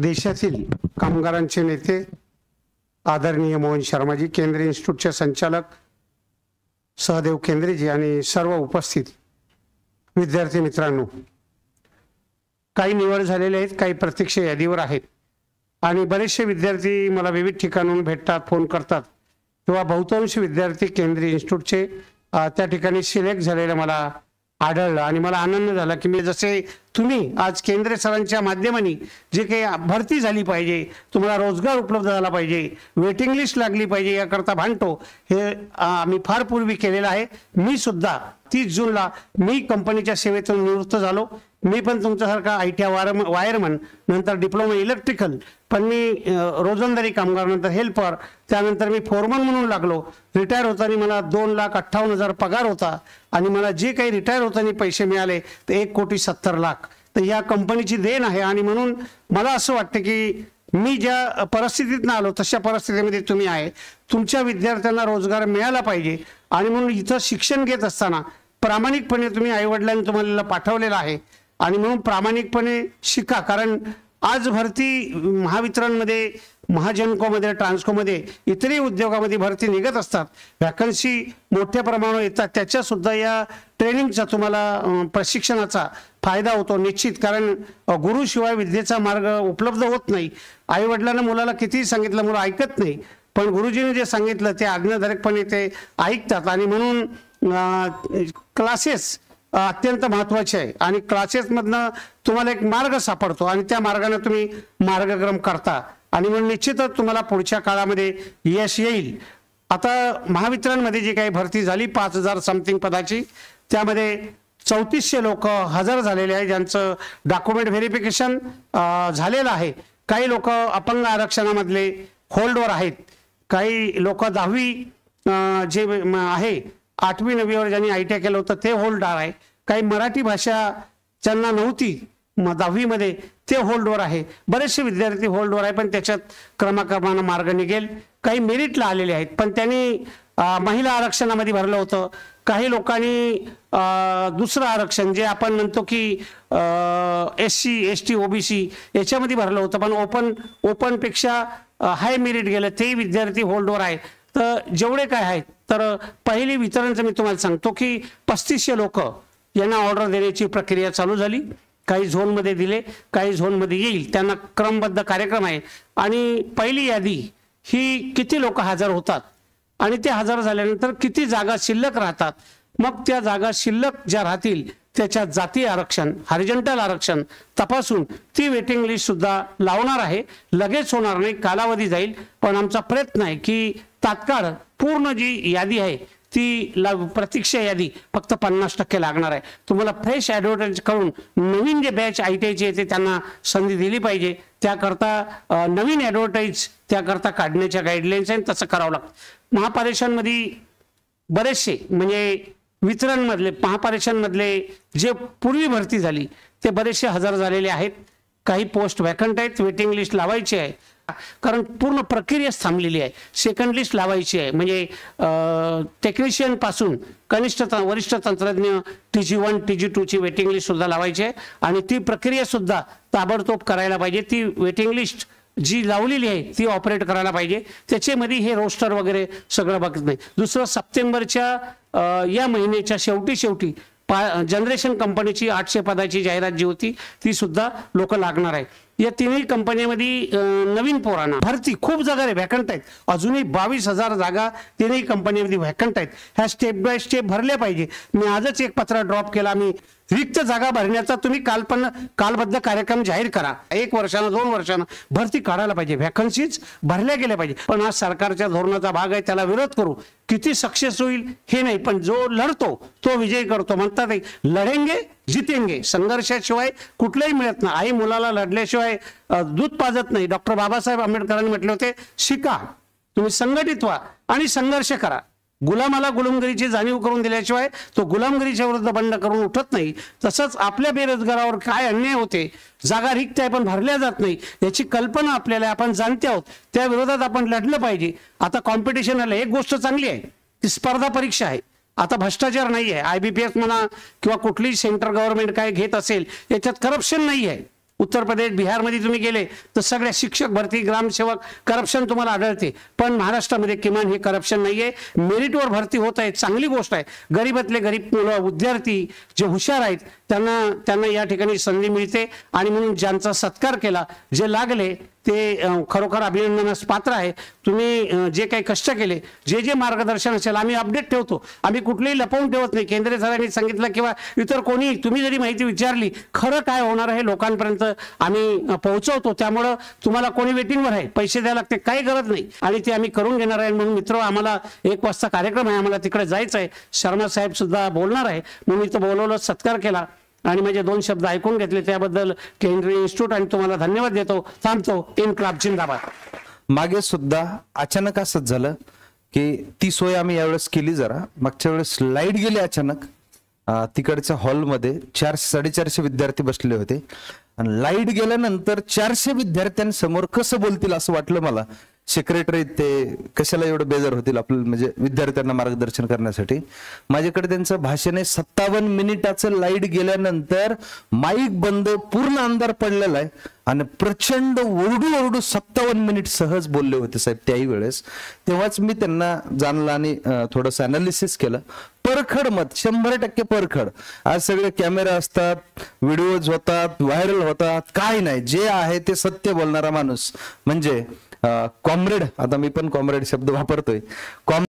देशातील कामगारांचे नेते आदरणीय मोहन शर्माजी, केंद्रीय इन्स्टिट्यूटचे संचालक सहदेव केंद्रेजी आणि सर्व उपस्थित विद्यार्थी मित्रांनो, काही निवड झालेले आहेत, काही प्रतीक्षा यादीवर आहेत आणि बरेचसे विद्यार्थी मला विविध ठिकाणाहून भेटतात, फोन करतात किंवा बहुतांश विद्यार्थी केंद्रीय इन्स्टिट्यूटचे त्या ठिकाणी सिलेक्ट झालेले मला आढळलं आणि मला आनंद झाला की मी जसे तुम्ही आज केंद्रीय सरांच्या माध्यमाने जे काही भरती झाली पाहिजे, तुम्हाला रोजगार उपलब्ध झाला पाहिजे, वेटिंग लिस्ट लागली पाहिजे याकरता भांडतो, हे आम्ही फार पूर्वी केलेलं आहे। मी सुद्धा 30 जूनला मी कंपनीच्या सेवेतून निवृत्त झालो। मी पण तुमच्यासारखा IT वायरमन, नंतर डिप्लोमा इलेक्ट्रिकल, पण मी रोजंदारी कामगार, नंतर हेल्पर, त्यानंतर मी फोरमन म्हणून लागलो। रिटायर होताना मला 2,58,000 पगार होता आणि मला जे काही रिटायर होताना पैसे मिळाले ते 1,70,00,000। तर या कंपनीची देण आहे आणि म्हणून मला असं वाटतं की मी ज्या परिस्थितीत आलो तशा परिस्थितीमध्ये तुम्ही आहे, तुमच्या विद्यार्थ्यांना रोजगार मिळाला पाहिजे आणि म्हणून इथं शिक्षण घेत असताना प्रामाणिकपणे तुम्ही आईवडिलांनी तुम्हाला पाठवलेलं आहे आणि म्हणून प्रामाणिकपणे शिका। कारण आज भरती महावितरणमध्ये, महाजनकोमध्ये, ट्रान्सकोमध्ये, इतरही उद्योगामध्ये भरती निघत असतात, वॅकन्सी मोठ्या प्रमाणावर येतात, त्याच्या सुद्धा या ट्रेनिंगचा तुम्हाला प्रशिक्षणाचा फायदा होतो निश्चित। कारण गुरुशिवाय विद्येचा मार्ग उपलब्ध होत नाही। आईवडिलांना मुलाला कितीही सांगितलं मुलं ऐकत नाही, पण गुरुजीने जे सांगितलं ते आज्ञाधारकपणे ते ऐकतात आणि म्हणून क्लासेस अत्यंत महत्त्वाचे आहे आणि क्लासेसमधनं तुम्हाला एक मार्ग सापडतो आणि त्या मार्गाने तुम्ही मार्गक्रम करता आणि म्हणून निश्चितच तुम्हाला पुढच्या काळामध्ये यश येईल। आता महावितरणमध्ये जी काही भरती झाली 5,000 समथिंग पदाची, त्यामध्ये 3400 लोक हजर झालेले आहे, ज्यांचं डॉक्युमेंट व्हेरिफिकेशन झालेलं आहे। काही लोक अपंग आरक्षणामधले होल्डवर आहेत, काही लोक 10वी जे आहे 8वी 9वीवर ज्यांनी ITI केलं होतं ते होल्डर आहे, काही मराठी भाषा ज्यांना नव्हती 10वी मध्ये ते होल्डवर आहे, बरेचसे विद्यार्थी होल्डवर आहे, पण त्याच्यात क्रमाक्रमानं मार्ग निघेल। काही मेरिटला आलेले आहेत पण त्यांनी महिला आरक्षणामध्ये भरलं होतं, काही लोकांनी दुसरं आरक्षण जे आपण म्हणतो की SC ST OBC याच्यामध्ये भरलं होतं, पण ओपनपेक्षा हाय मेरिट गेलं, ते विद्यार्थी होल्डवर आहे। तर जेवढे काय आहेत, तर पहिली वितरणचं मी तुम्हाला सांगतो की 3500 लोक यांना ऑर्डर देण्याची प्रक्रिया चालू झाली। काही झोनमध्ये दिले, काही झोनमध्ये येईल, त्यांना क्रमबद्ध कार्यक्रम आहे आणि पहिली यादी ही किती लोक हजर होतात आणि ते हजर झाल्यानंतर किती जागा शिल्लक राहतात, मग त्या जागा शिल्लक ज्या राहतील त्याच्या जाती आरक्षण, हॉरिझॉन्टल आरक्षण तपासून ती वेटिंग लिस्ट सुद्धा लावणार आहे। लगेच होणार नाही, कालावधी जाईल, पण आमचा प्रयत्न आहे की तात्काळ पूर्ण जी यादी आहे ती प्रतीक्षा यादी फक्त 50% लागणार आहे। तुम्हाला फ्रेश ॲडव्हर्टाइज करून नवीन जे बॅच ITIचे येते त्यांना संधी दिली पाहिजे, त्याकरता नवीन ॲडव्हर्टाइज त्याकरता काढण्याच्या गाईडलाईन्स आहेत, तसं करावं लागतं। महापारेषणमध्ये बरेचसे म्हणजे वितरणमधले महापारेषणमधले जे पूर्वी भरती झाली ते बरेचसे हजर झालेले आहेत, काही पोस्ट वॅकंट आहेत, वेटिंग लिस्ट लावायची आहे कारण पूर्ण प्रक्रियाच थांबलेली आहे। सेकंड लिस्ट लावायची आहे, म्हणजे टेक्निशियन पासून कनिष्ठ वरिष्ठ तंत्रज्ञ TG1 TG2 ची वेटिंग लिस्ट सुद्धा लावायची आहे आणि ती प्रक्रिया सुद्धा ताबडतोब करायला पाहिजे। ती वेटिंग लिस्ट जी लावलेली आहे ती ऑपरेट करायला पाहिजे, त्याच्यामध्ये हे रोस्टर वगैरे सगळं बघत नाही। दुसरं, सप्टेंबरच्या या महिन्याच्या शेवटी जनरेशन कंपनीची 800 पदाची जाहिरात जी होती ती सुद्धा लोक लागणार आहे। या तिन्ही कंपन्यांमध्ये नवीन पोरांना भरती खूप जागा व्हॅकंट आहेत, अजूनही 22,000 जागा तिन्ही कंपन्यांमध्ये व्हॅकंट आहेत। ह्या स्टेप बाय स्टेप भरल्या पाहिजे। मी आजच एक पत्र ड्रॉप केला, मी रिक्त जागा भरण्याचा तुम्ही कालबद्ध कार्यक्रम जाहीर करा, 1 वर्षानं 2 वर्षानं भरती काढायला पाहिजे, व्हॅकन्सीज भरल्या गेल्या पाहिजे। पण आज सरकारच्या धोरणाचा भाग आहे, त्याला विरोध करू, किती सक्सेस होईल हे नाही, पण जो लढतो तो विजय करतो म्हणतात, लढेंगे जितेंगे, संघर्षाशिवाय कुठलंही मिळत नाही। आई मुलाला लढल्याशिवाय दूध पाजत नाही। डॉक्टर बाबासाहेब आंबेडकरांनी म्हटले होते, शिका, तुम्ही संघटित व्हा आणि संघर्ष करा। गुलामाला गुलामगिरीची जाणीव करून दिल्याशिवाय तो गुलामगिरीच्या विरुद्ध बंड करून उठत नाही। तसंच आपल्या बेरोजगारावर काय अन्याय होते, जागा रिक्त आहे पण भरल्या जात नाही याची कल्पना आपल्याला, आपण जाणते आहोत, त्या विरोधात आपण लढलं पाहिजे। आता कॉम्पिटिशन आलं, एक गोष्ट चांगली आहे ती स्पर्धा परीक्षा आहे, आता भ्रष्टाचार नाही आहे। IBPS म्हणा किंवा कुठलीही सेंट्रल गव्हर्नमेंट काय घेत असेल याच्यात करप्शन नाही आहे, उत्तर प्रदेश बिहारमध्ये तुम्ही गेले तर सगळ्या शिक्षक भरती ग्रामसेवक करप्शन तुम्हाला आढळते, पण महाराष्ट्रामध्ये किमान हे करप्शन नाहीये. मेरिटवर भरती होत आहे, चांगली गोष्ट आहे. गरीबातले गरीब मुलं विद्यार्थी जे हुशार आहेत त्यांना या ठिकाणी संधी मिळते आणि म्हणून ज्यांचा सत्कार केला, जे लागले ते खरोखर अभिनंदनास पात्र आहे. तुम्ही जे काही कष्ट केले, जे मार्गदर्शन असेल आम्ही अपडेट ठेवतो, आम्ही कुठलेही लपवून ठेवत नाही. केंद्रीय सरांनी सांगितलं किंवा इतर कोणी तुम्ही जरी माहिती विचारली, खरं काय होणार आहे लोकांपर्यंत आम्ही पोहोचवतो. त्यामुळं तुम्हाला कोणी वेटिंगवर आहे, पैसे द्यायला लागते, काही गरज नाही आणि ते आम्ही करून घेणार आहे. म्हणून मित्र, आम्हाला 1 वाजता कार्यक्रम आहे, आम्हाला तिकडे जायचं आहे. शर्मा साहेब सुद्धा बोलणार आहे म्हणून इथं बोलवलं, सत्कार केला आणि माझे 2 शब्द ऐकून घेतले त्याबद्दल केंद्रीय इन्स्टिट्यूट आणि तुम्हाला धन्यवाद देतो. थांबतो. इन्क्लाब जिंदाबाद. मागे सुद्धा अचानक असंच झालं की ती सोय आम्ही यावेळेस केली. जरा मागच्या वेळेस लाईट गेली अचानक. तिकडच्या हॉलमध्ये 400-450 विद्यार्थी बसले होते आणि लाईट गेल्यानंतर 400 विद्यार्थ्यांसमोर कसं बोलतील असं वाटलं मला. सेक्रेटरी ते कशाला एवढं बेजार होतील आपलं, म्हणजे विद्यार्थ्यांना मार्गदर्शन करण्यासाठी. माझ्याकडे त्यांचं भाषण आहे. 57 मिनिटाचं लाईट गेल्यानंतर माईक बंद, पूर्ण अंधार पडलेला आहे आणि प्रचंड ओरडू 57 मिनिट सहज बोलले होते साहेब त्याही वेळेस. तेव्हाच मी त्यांना जाणलं आणि थोडंसं अनालिसिस केलं. परखड मत, 100% परखड. आज सगळे कॅमेरा असतात, व्हिडिओज होतात, व्हायरल होतात, काय नाही, जे आहे ते सत्य बोलणारा माणूस म्हणजे कॉम्रेड. आता मी पण कॉम्रेड शब्द वापरतोय.